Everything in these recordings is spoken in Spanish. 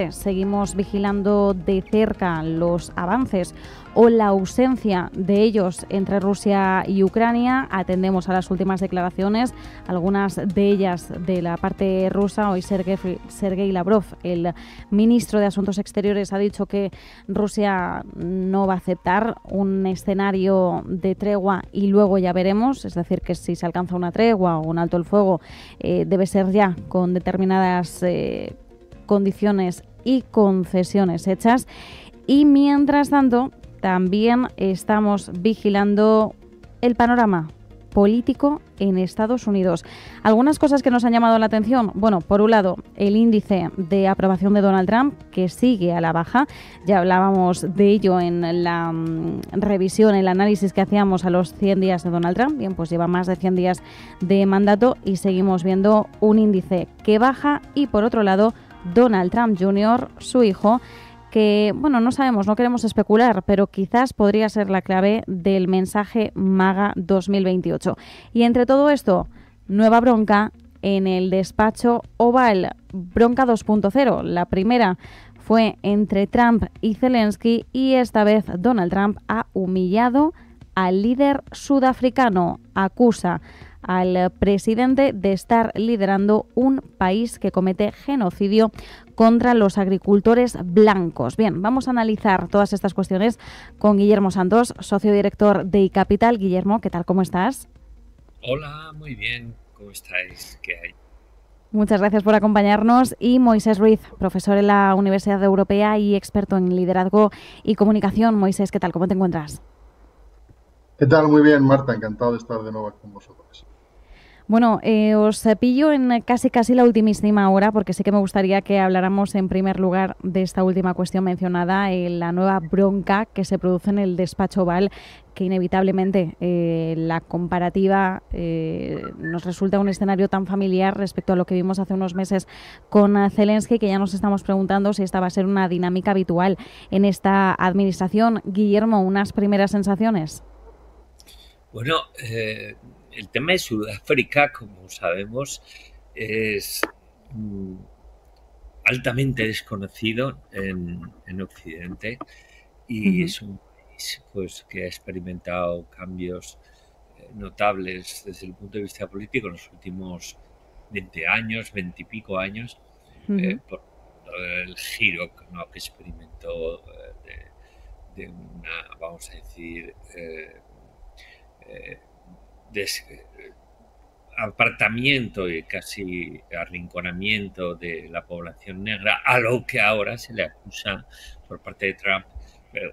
Seguimos vigilando de cerca los avances o la ausencia de ellos entre Rusia y Ucrania. Atendemos a las últimas declaraciones, algunas de ellas de la parte rusa. Hoy Sergei Lavrov, el ministro de Asuntos Exteriores, ha dicho que Rusia no va a aceptar un escenario de tregua y luego ya veremos. Es decir, que si se alcanza una tregua o un alto el fuego, debe ser ya con determinadas condiciones y concesiones hechas. Y mientras tanto, también estamos vigilando el panorama político en Estados Unidos. Algunas cosas que nos han llamado la atención. Bueno, por un lado, el índice de aprobación de Donald Trump, que sigue a la baja. Ya hablábamos de ello en la revisión, el análisis que hacíamos a los 100 días de Donald Trump. Bien, pues lleva más de 100 días de mandato y seguimos viendo un índice que baja. Y por otro lado, Donald Trump Jr., su hijo, que, bueno, no sabemos, no queremos especular, pero quizás podría ser la clave del mensaje MAGA 2028. Y entre todo esto, nueva bronca en el despacho Oval, bronca 2.0. La primera fue entre Trump y Zelensky y esta vez Donald Trump ha humillado al líder sudafricano. Acusa al presidente de estar liderando un país que comete genocidio contra los agricultores blancos. Bien, vamos a analizar todas estas cuestiones con Guillermo Santos, socio director de iCapital. Guillermo, ¿qué tal? ¿Cómo estás? Hola, muy bien. ¿Cómo estáis? ¿Qué hay? Muchas gracias por acompañarnos. Y Moisés Ruiz, profesor en la Universidad Europea y experto en liderazgo y comunicación. Moisés, ¿qué tal? ¿Cómo te encuentras? ¿Qué tal? Muy bien, Marta. Encantado de estar de nuevo con vosotros. Bueno, os pillo en casi la ultimísima hora, porque sí que me gustaría que habláramos en primer lugar de esta última cuestión mencionada, la nueva bronca que se produce en el despacho Oval, que inevitablemente la comparativa nos resulta un escenario tan familiar respecto a lo que vimos hace unos meses con Zelensky, que ya nos estamos preguntando si esta va a ser una dinámica habitual en esta administración. Guillermo, unas primeras sensaciones. Bueno, el tema de Sudáfrica, como sabemos, es altamente desconocido en Occidente y es un país pues, que ha experimentado cambios notables desde el punto de vista político en los últimos 20 años, 20 y pico años, por el giro, ¿no?, que experimentó de una, vamos a decir, apartamiento y casi arrinconamiento de la población negra, a lo que ahora se le acusa por parte de Trump. Pero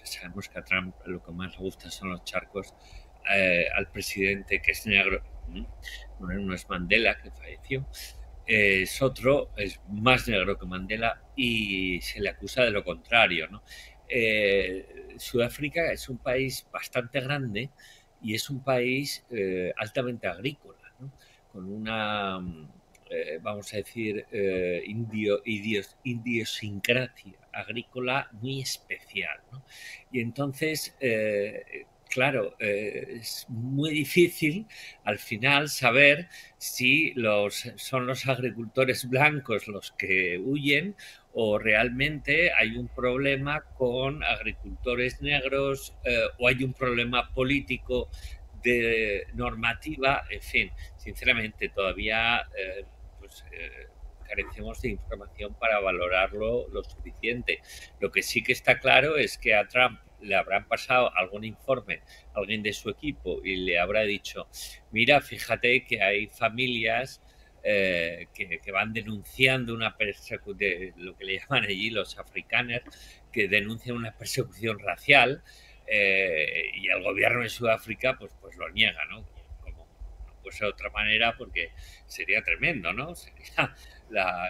sabemos que a Trump lo que más le gusta son los charcos. Al presidente, que es negro, no es Mandela, que falleció, es otro, es más negro que Mandela, y se le acusa de lo contrario, ¿no? Sudáfrica es un país bastante grande y es un país altamente agrícola, ¿no?, con una, vamos a decir, idiosincrasia agrícola muy especial, ¿no? Y entonces, claro, es muy difícil al final saber si son los agricultores blancos los que huyen o realmente hay un problema con agricultores negros, o hay un problema político de normativa. En fin, sinceramente todavía carecemos de información para valorarlo lo suficiente. Lo que sí que está claro es que a Trump le habrán pasado algún informe a alguien de su equipo y le habrá dicho: mira, fíjate que hay familias que van denunciando una persecución, lo que le llaman allí los afrikaners, que denuncian una persecución racial, y el gobierno de Sudáfrica pues lo niega, ¿no? Como no puede ser de otra manera, porque sería tremendo, ¿no? Sería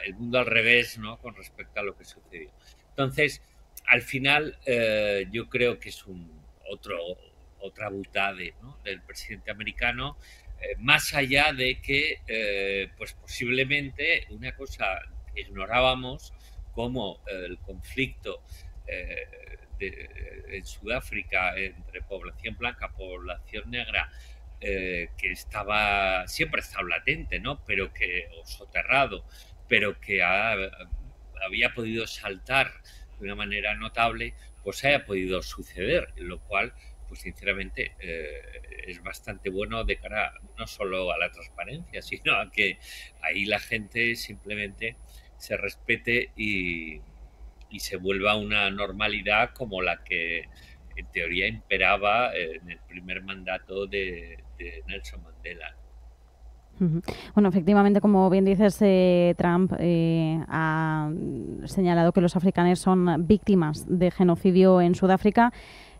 el mundo al revés, ¿no?, con respecto a lo que sucedió. Entonces, al final, yo creo que es otra butade, ¿no?, del presidente americano, más allá de que pues posiblemente una cosa que ignorábamos, como el conflicto en Sudáfrica entre población blanca y población negra, que siempre ha estado latente, ¿no?, pero o soterrado, pero que ha había podido saltar de una manera notable, pues haya podido suceder, lo cual, pues sinceramente, es bastante bueno de cara no solo a la transparencia, sino a que ahí la gente simplemente se respete y se vuelva una normalidad como la que en teoría imperaba en el primer mandato de Nelson Mandela. Bueno, efectivamente, como bien dices, Trump ha señalado que los africanos son víctimas de genocidio en Sudáfrica.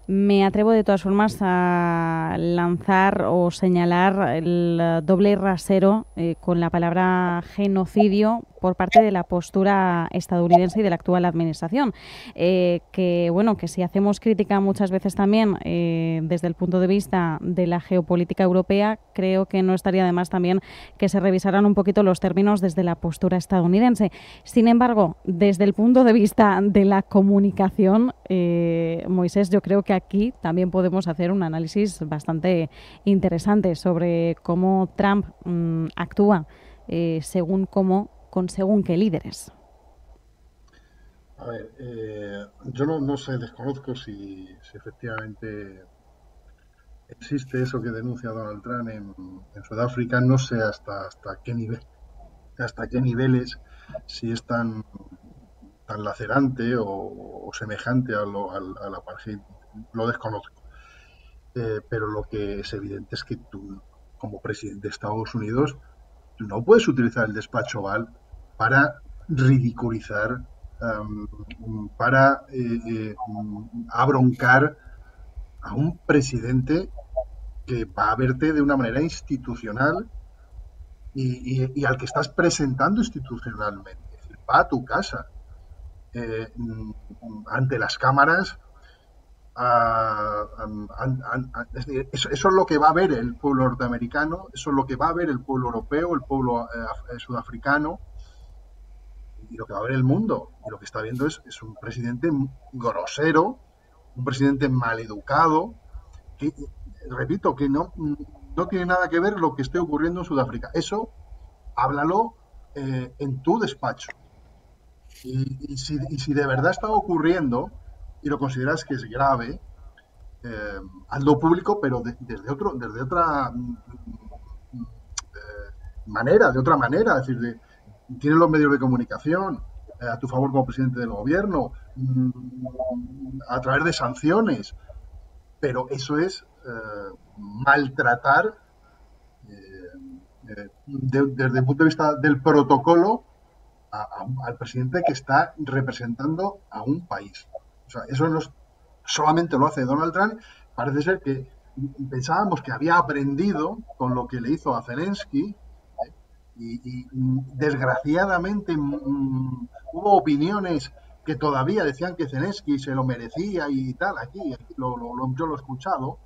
Me atrevo de todas formas a lanzar o señalar el doble rasero con la palabra genocidio por parte de la postura estadounidense y de la actual administración. Que bueno, que si hacemos crítica muchas veces también desde el punto de vista de la geopolítica europea, creo que no estaría de más también que se revisaran un poquito los términos desde la postura estadounidense. Sin embargo, desde el punto de vista de la comunicación, Moisés, yo creo que aquí también podemos hacer un análisis bastante interesante sobre cómo Trump actúa según qué líderes. A ver, yo no sé, desconozco si efectivamente existe eso que denuncia Donald Trump en Sudáfrica. No sé hasta qué niveles, si es tan lacerante o semejante al apartheid, lo desconozco. Pero lo que es evidente es que tú, como presidente de Estados Unidos, tú no puedes utilizar el despacho Oval para ridiculizar, para abroncar a un presidente que va a verte de una manera institucional y al que estás presentando institucionalmente. Es decir, va a tu casa ante las cámaras. Es decir, eso es lo que va a ver el pueblo norteamericano, eso es lo que va a ver el pueblo europeo, el pueblo sudafricano y lo que va a ver el mundo. Y lo que está viendo es un presidente grosero, un presidente maleducado, que, repito, que no tiene nada que ver lo que esté ocurriendo en Sudáfrica. Eso háblalo en tu despacho. Y si de verdad está ocurriendo y lo consideras que es grave, hazlo público, pero desde otra manera, es decir, tienes los medios de comunicación a tu favor como presidente del gobierno, a través de sanciones, pero eso es maltratar desde el punto de vista del protocolo al presidente que está representando a un país. O sea, eso no solamente lo hace Donald Trump. Parece ser que pensábamos que había aprendido con lo que le hizo a Zelensky y desgraciadamente hubo opiniones que todavía decían que Zelensky se lo merecía y tal. Aquí yo lo he escuchado,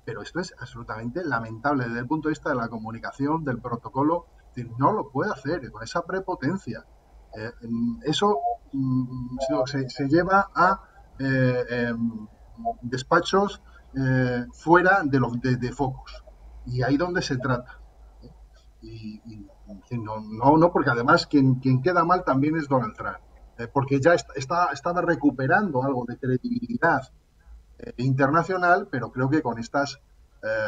pero esto es absolutamente lamentable desde el punto de vista de la comunicación, del protocolo. No lo puede hacer con esa prepotencia. Eso se lleva a despachos fuera de focos, y ahí donde se trata. No, porque además quien queda mal también es Donald Trump, porque ya estaba recuperando algo de credibilidad internacional, pero creo que con estas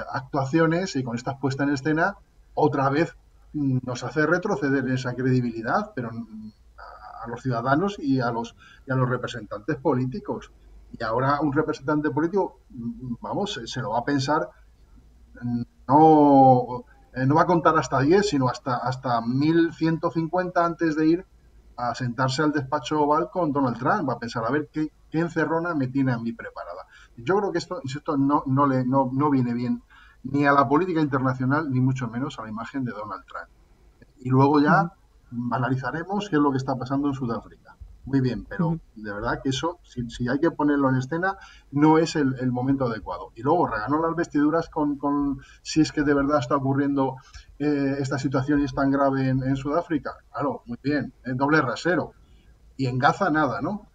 actuaciones y con estas puestas en escena, otra vez nos hace retroceder en esa credibilidad, pero a los ciudadanos y a los representantes políticos. Y ahora un representante político, vamos, se lo va a pensar, no va a contar hasta 10, sino hasta 1150 antes de ir a sentarse al despacho Oval con Donald Trump. Va a pensar, a ver qué encerrona me tiene a mí preparada. Yo creo que esto no viene bien ni a la política internacional, ni mucho menos a la imagen de Donald Trump. Y luego ya analizaremos qué es lo que está pasando en Sudáfrica. Muy bien, pero de verdad que eso, si hay que ponerlo en escena, no es el momento adecuado. Y luego reganó las vestiduras si es que de verdad está ocurriendo esta situación y es tan grave en Sudáfrica. Claro, muy bien, doble rasero. Y en Gaza nada, ¿no?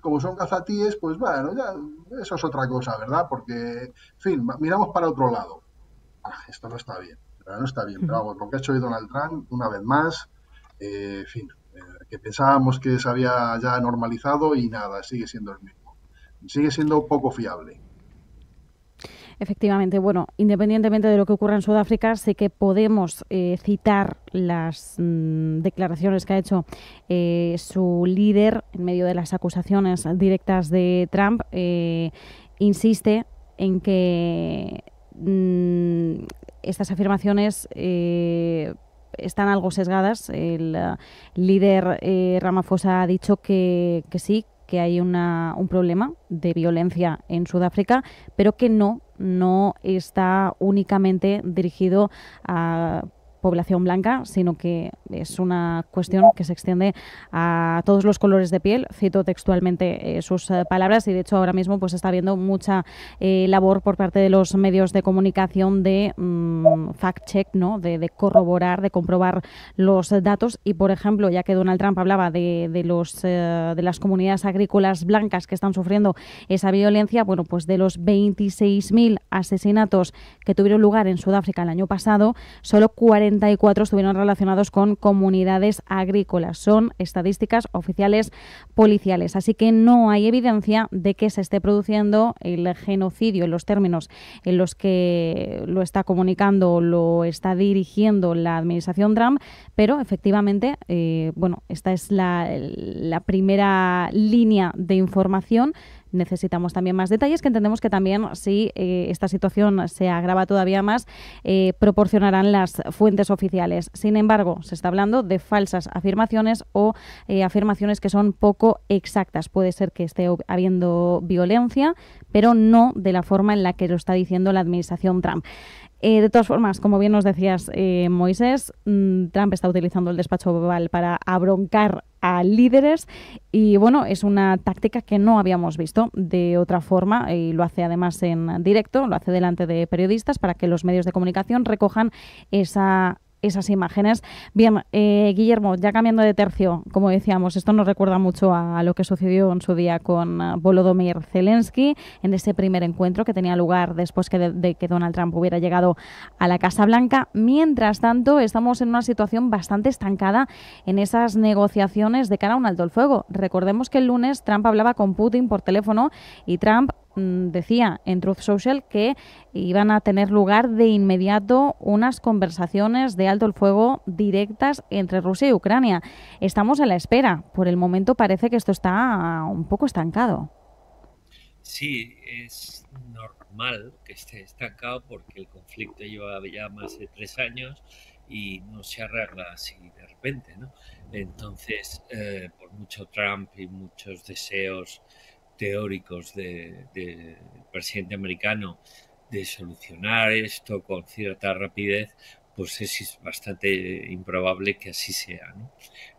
Como son gazatíes, pues bueno, ya eso es otra cosa, ¿verdad? Porque, en fin, miramos para otro lado. Esto no está bien, no está bien. Pero vamos, lo que ha hecho hoy Donald Trump, una vez más, en fin, que pensábamos que se había ya normalizado y nada, sigue siendo el mismo. Sigue siendo poco fiable. Efectivamente, bueno, independientemente de lo que ocurra en Sudáfrica, sí que podemos citar las declaraciones que ha hecho su líder en medio de las acusaciones directas de Trump. Insiste en que estas afirmaciones están algo sesgadas. El líder Ramaphosa ha dicho que sí, que hay un problema de violencia en Sudáfrica, pero que no está únicamente dirigido a población blanca, sino que es una cuestión que se extiende a todos los colores de piel. Cito textualmente sus palabras, y de hecho ahora mismo pues está habiendo mucha labor por parte de los medios de comunicación de fact-check, ¿no? De corroborar, de comprobar los datos. Y por ejemplo, ya que Donald Trump hablaba de las comunidades agrícolas blancas que están sufriendo esa violencia, bueno, pues de los 26.000 asesinatos que tuvieron lugar en Sudáfrica el año pasado, solo 44 estuvieron relacionados con comunidades agrícolas. Son estadísticas oficiales policiales. Así que no hay evidencia de que se esté produciendo el genocidio en los términos en los que lo está comunicando, lo está dirigiendo la administración Trump, pero efectivamente, bueno, esta es la primera línea de información. Necesitamos también más detalles, que entendemos que también, si esta situación se agrava todavía más, proporcionarán las fuentes oficiales. Sin embargo, se está hablando de falsas afirmaciones o afirmaciones que son poco exactas. Puede ser que esté habiendo violencia, pero no de la forma en la que lo está diciendo la administración Trump. De todas formas, como bien nos decías, Moisés, Trump está utilizando el despacho Oval para abroncar a líderes y, bueno, es una táctica que no habíamos visto de otra forma, y lo hace además en directo, lo hace delante de periodistas para que los medios de comunicación recojan esas imágenes. Bien, Guillermo, ya cambiando de tercio, como decíamos, esto nos recuerda mucho a lo que sucedió en su día con Volodymyr Zelensky, en ese primer encuentro que tenía lugar después de que Donald Trump hubiera llegado a la Casa Blanca. Mientras tanto, estamos en una situación bastante estancada en esas negociaciones de cara a un alto el fuego. Recordemos que el lunes Trump hablaba con Putin por teléfono y Trump decía en Truth Social que iban a tener lugar de inmediato unas conversaciones de alto el fuego directas entre Rusia y Ucrania. Estamos a la espera. Por el momento parece que esto está un poco estancado. Sí, es normal que esté estancado porque el conflicto lleva ya más de 3 años y no se arregla así de repente, ¿no? Entonces, por mucho Trump y muchos deseos teóricos del presidente americano de solucionar esto con cierta rapidez, pues es bastante improbable que así sea, ¿no?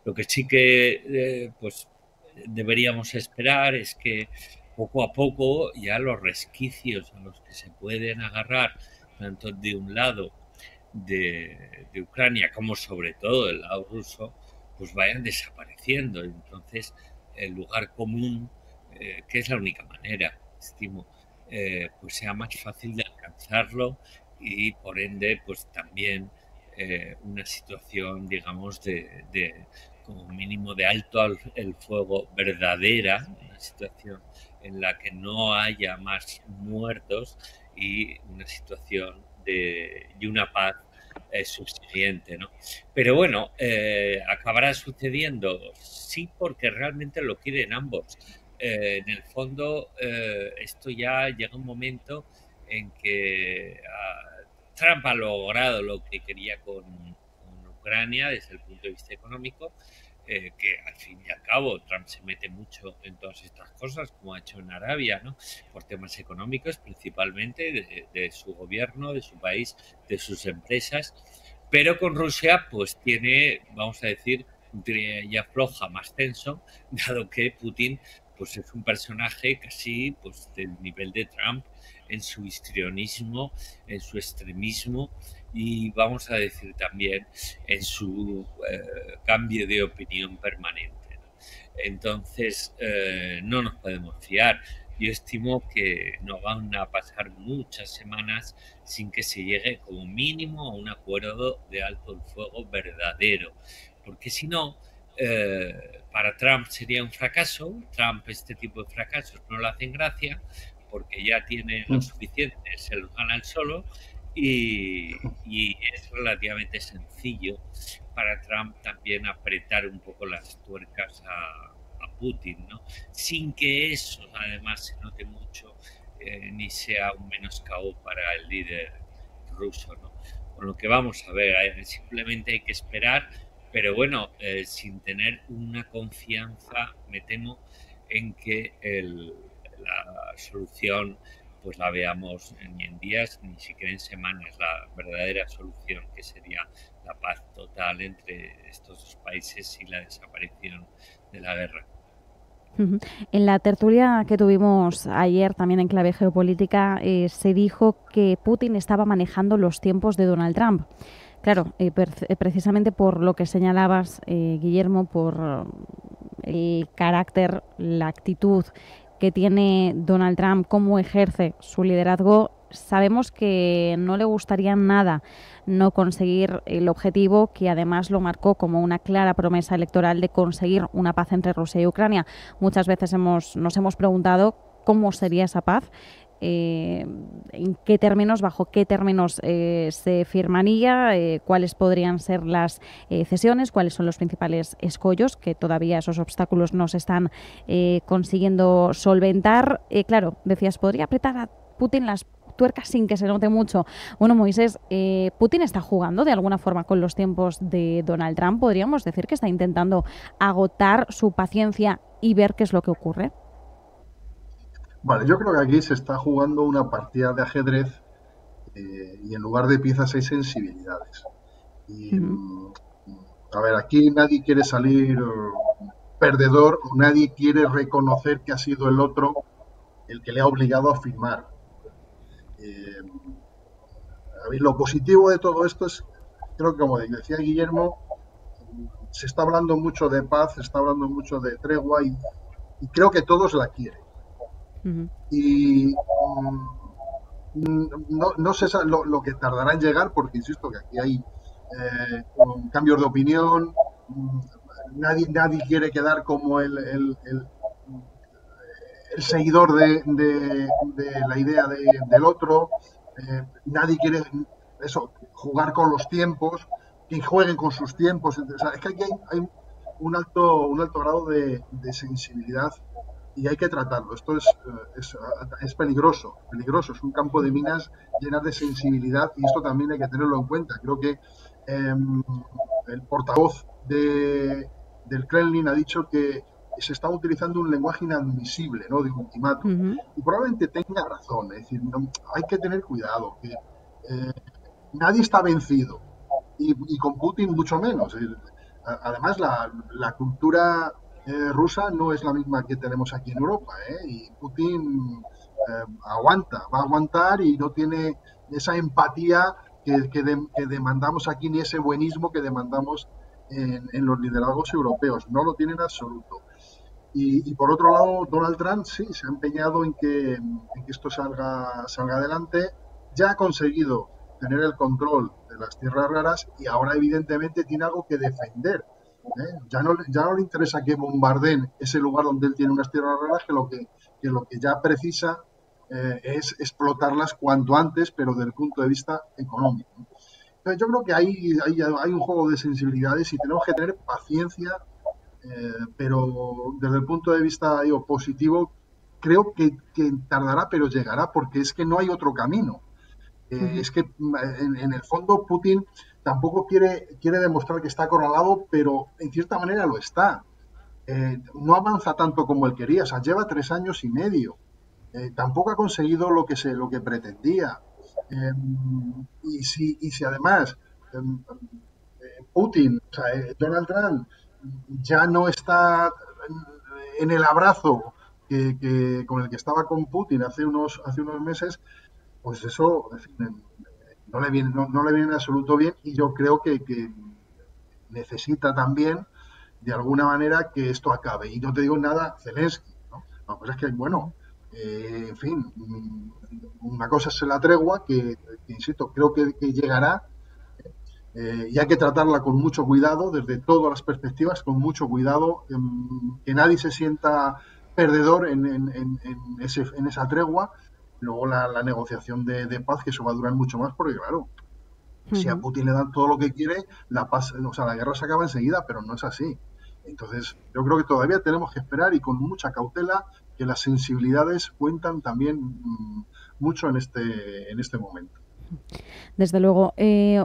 Lo que sí que pues deberíamos esperar es que poco a poco ya los resquicios a los que se pueden agarrar, tanto de un lado de Ucrania como sobre todo del lado ruso, pues vayan desapareciendo. Entonces, el lugar común, que es la única manera, estimo, pues sea más fácil de alcanzarlo y por ende, pues también una situación, digamos, de como mínimo de alto el fuego verdadera, una situación en la que no haya más muertos y una situación y una paz subsiguiente, ¿no? Pero bueno, acabará sucediendo, sí, porque realmente lo quieren ambos. En el fondo, esto ya llega un momento en que Trump ha logrado lo que quería con Ucrania desde el punto de vista económico, que al fin y al cabo Trump se mete mucho en todas estas cosas, como ha hecho en Arabia, ¿no? Por temas económicos principalmente, de su gobierno, de su país, de sus empresas, pero con Rusia pues tiene, vamos a decir, un ya floja más tenso, dado que Putin pues es un personaje casi pues del nivel de Trump en su histrionismo, en su extremismo y vamos a decir también en su cambio de opinión permanente, ¿no? Entonces no nos podemos fiar. Yo estimo que no van a pasar muchas semanas sin que se llegue como mínimo a un acuerdo de alto el fuego verdadero, porque si no, Para Trump sería un fracaso. Trump este tipo de fracasos no le hacen gracia porque ya tiene lo suficiente, se los gana él solo y es relativamente sencillo para Trump también apretar un poco las tuercas a Putin, ¿no? Sin que eso además se note mucho ni sea un menoscabo para el líder ruso, ¿no? Con lo que vamos a ver, simplemente hay que esperar, pero bueno, sin tener una confianza, me temo, en que la solución pues la veamos ni en días ni siquiera en semanas, la verdadera solución que sería la paz total entre estos dos países y la desaparición de la guerra. En la tertulia que tuvimos ayer también en Clave Geopolítica se dijo que Putin estaba manejando los tiempos de Donald Trump. Claro, precisamente por lo que señalabas, Guillermo, por el carácter, la actitud que tiene Donald Trump, cómo ejerce su liderazgo, sabemos que no le gustaría nada no conseguir el objetivo, que además lo marcó como una clara promesa electoral de conseguir una paz entre Rusia y Ucrania. Muchas veces nos hemos preguntado cómo sería esa paz, en qué términos, bajo qué términos se firmaría, cuáles podrían ser las cesiones, cuáles son los principales escollos, que todavía esos obstáculos no se están consiguiendo solventar. Claro, decías, podría apretar a Putin las tuercas sin que se note mucho. Bueno, Moisés, ¿Putin está jugando de alguna forma con los tiempos de Donald Trump? ¿Podríamos decir que está intentando agotar su paciencia y ver qué es lo que ocurre? Vale, yo creo que aquí se está jugando una partida de ajedrez y en lugar de piezas hay sensibilidades. Y, a ver, aquí nadie quiere salir perdedor, nadie quiere reconocer que ha sido el otro el que le ha obligado a firmar. A ver, lo positivo de todo esto es, creo que como decía Guillermo, se está hablando mucho de paz, se está hablando mucho de tregua y creo que todos la quieren. Y no sé lo que tardará en llegar, porque insisto que aquí hay cambios de opinión, nadie quiere quedar como el seguidor de la idea del otro, nadie quiere eso, jugar con los tiempos, que jueguen con sus tiempos. O sea, es que aquí hay un alto grado de sensibilidad y hay que tratarlo. Esto es peligroso, es un campo de minas llenas de sensibilidad y esto también hay que tenerlo en cuenta. Creo que el portavoz del Kremlin ha dicho que se está utilizando un lenguaje inadmisible, ¿no?, de ultimátum. Y probablemente tenga razón, es decir, hay que tener cuidado, que nadie está vencido y con Putin mucho menos. Además, la cultura rusa no es la misma que tenemos aquí en Europa, y Putin va a aguantar y no tiene esa empatía que demandamos aquí, ni ese buenismo que demandamos en los liderazgos europeos. No lo tiene en absoluto. Y por otro lado, Donald Trump sí se ha empeñado en que esto salga adelante. Ya ha conseguido tener el control de las tierras raras y ahora evidentemente tiene algo que defender. Ya no le interesa que bombardeen ese lugar donde él tiene unas tierras raras, que lo que ya precisa es explotarlas cuanto antes, pero desde el punto de vista económico. Entonces yo creo que hay un juego de sensibilidades y tenemos que tener paciencia, pero desde el punto de vista positivo, creo que tardará, pero llegará, porque es que no hay otro camino. Es que en el fondo Putin tampoco quiere demostrar que está acorralado, pero en cierta manera lo está. No avanza tanto como él quería, o sea, lleva 3 años y medio. Tampoco ha conseguido lo que pretendía. Y si además Putin, o sea, Donald Trump, ya no está en el abrazo con el que estaba con Putin hace unos meses, pues eso, en fin, no le viene en absoluto bien, y yo creo que necesita también de alguna manera que esto acabe. Y no te digo nada Zelensky, ¿no? La cosa es que, bueno, en fin, una cosa es la tregua, que insisto, creo que llegará. y hay que tratarla con mucho cuidado, desde todas las perspectivas, con mucho cuidado, que nadie se sienta perdedor en esa tregua. Luego la negociación de paz, que eso va a durar mucho más, porque claro, si a Putin le dan todo lo que quiere, la guerra se acaba enseguida, pero no es así. Entonces, yo creo que todavía tenemos que esperar y con mucha cautela, que las sensibilidades cuentan también mucho en este momento. Desde luego.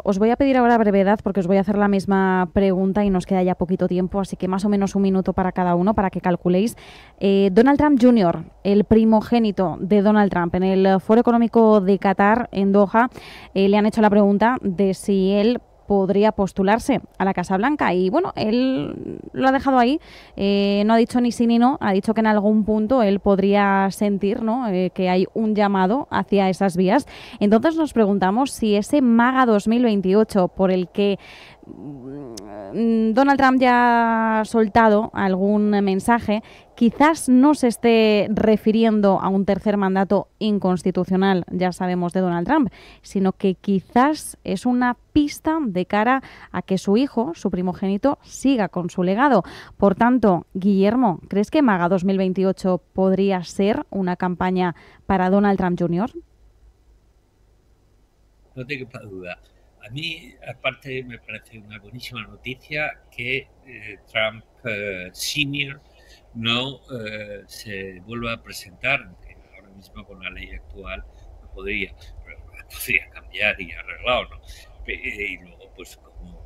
Os voy a pedir ahora brevedad porque os voy a hacer la misma pregunta y nos queda ya poquito tiempo, así que más o menos un minuto para cada uno para que calculéis. Donald Trump Jr., el primogénito de Donald Trump, en el Foro Económico de Qatar, en Doha, le han hecho la pregunta de si él podría postularse a la Casa Blanca y bueno, él lo ha dejado ahí, no ha dicho ni sí ni no, ha dicho que en algún punto él podría sentir, ¿no?, que hay un llamado hacia esas vías. Entonces nos preguntamos si ese MAGA 2028 por el que Donald Trump ya ha soltado algún mensaje, quizás no se esté refiriendo a un tercer mandato inconstitucional, ya sabemos, de Donald Trump, sino que quizás es una pista de cara a que su hijo, su primogénito, siga con su legado. Por tanto, Guillermo, ¿crees que MAGA 2028 podría ser una campaña para Donald Trump Jr.? No te quepa duda. A mí, aparte, me parece una buenísima noticia que Trump Sr. no se vuelva a presentar, aunque ahora mismo con la ley actual no podría, pero podría cambiar y arreglarlo, ¿no? Y luego, pues como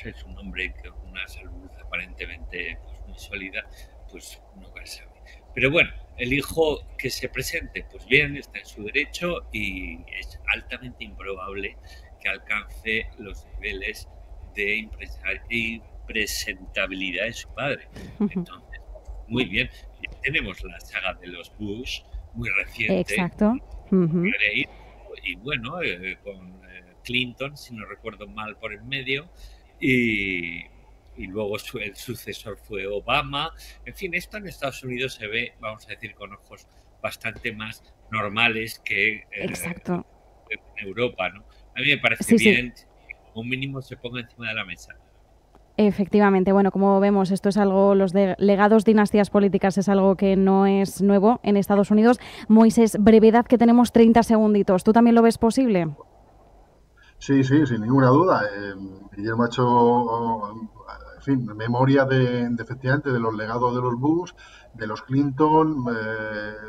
es un hombre con una salud aparentemente pues, muy sólida, pues nunca se sabe. Pero bueno, el hijo que se presente, pues bien, está en su derecho y es altamente improbable que alcance los niveles de impresentabilidad de su padre. Entonces, muy bien. Tenemos la saga de los Bush, muy reciente. Exacto. Y bueno, con Clinton, si no recuerdo mal, por el medio. Y luego el sucesor fue Obama. En fin, esto en Estados Unidos se ve, vamos a decir, con ojos bastante más normales que en Europa, ¿no? A mí me parece bien que como mínimo se ponga encima de la mesa. Efectivamente, bueno, como vemos, esto es algo, los legados, dinastías políticas es algo que no es nuevo en Estados Unidos. Moisés, brevedad, que tenemos 30 segunditos. ¿Tú también lo ves posible? Sí, sin ninguna duda. Guillermo ha hecho, en fin, memoria efectivamente de los legados de los Bush, de los Clinton,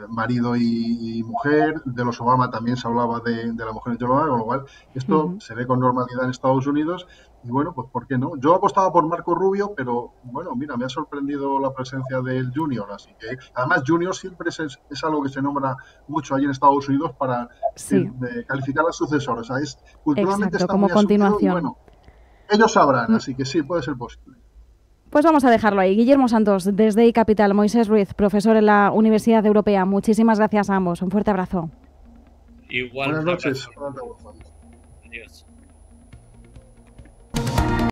marido y mujer, de los Obama también se hablaba de la mujer de Obama, con lo cual esto se ve con normalidad en Estados Unidos y bueno, pues ¿por qué no? Yo apostaba por Marco Rubio, pero bueno, mira, me ha sorprendido la presencia del Junior, así que además Junior siempre es algo que se nombra mucho allí en Estados Unidos para calificar al sucesor, o sea, culturalmente está como muy continuación. Y bueno, ellos sabrán, así que sí, puede ser posible. Pues vamos a dejarlo ahí. Guillermo Santos, desde iCapital, Moisés Ruiz, profesor en la Universidad Europea. Muchísimas gracias a ambos. Un fuerte abrazo. Igual. Buenas noches. Adiós.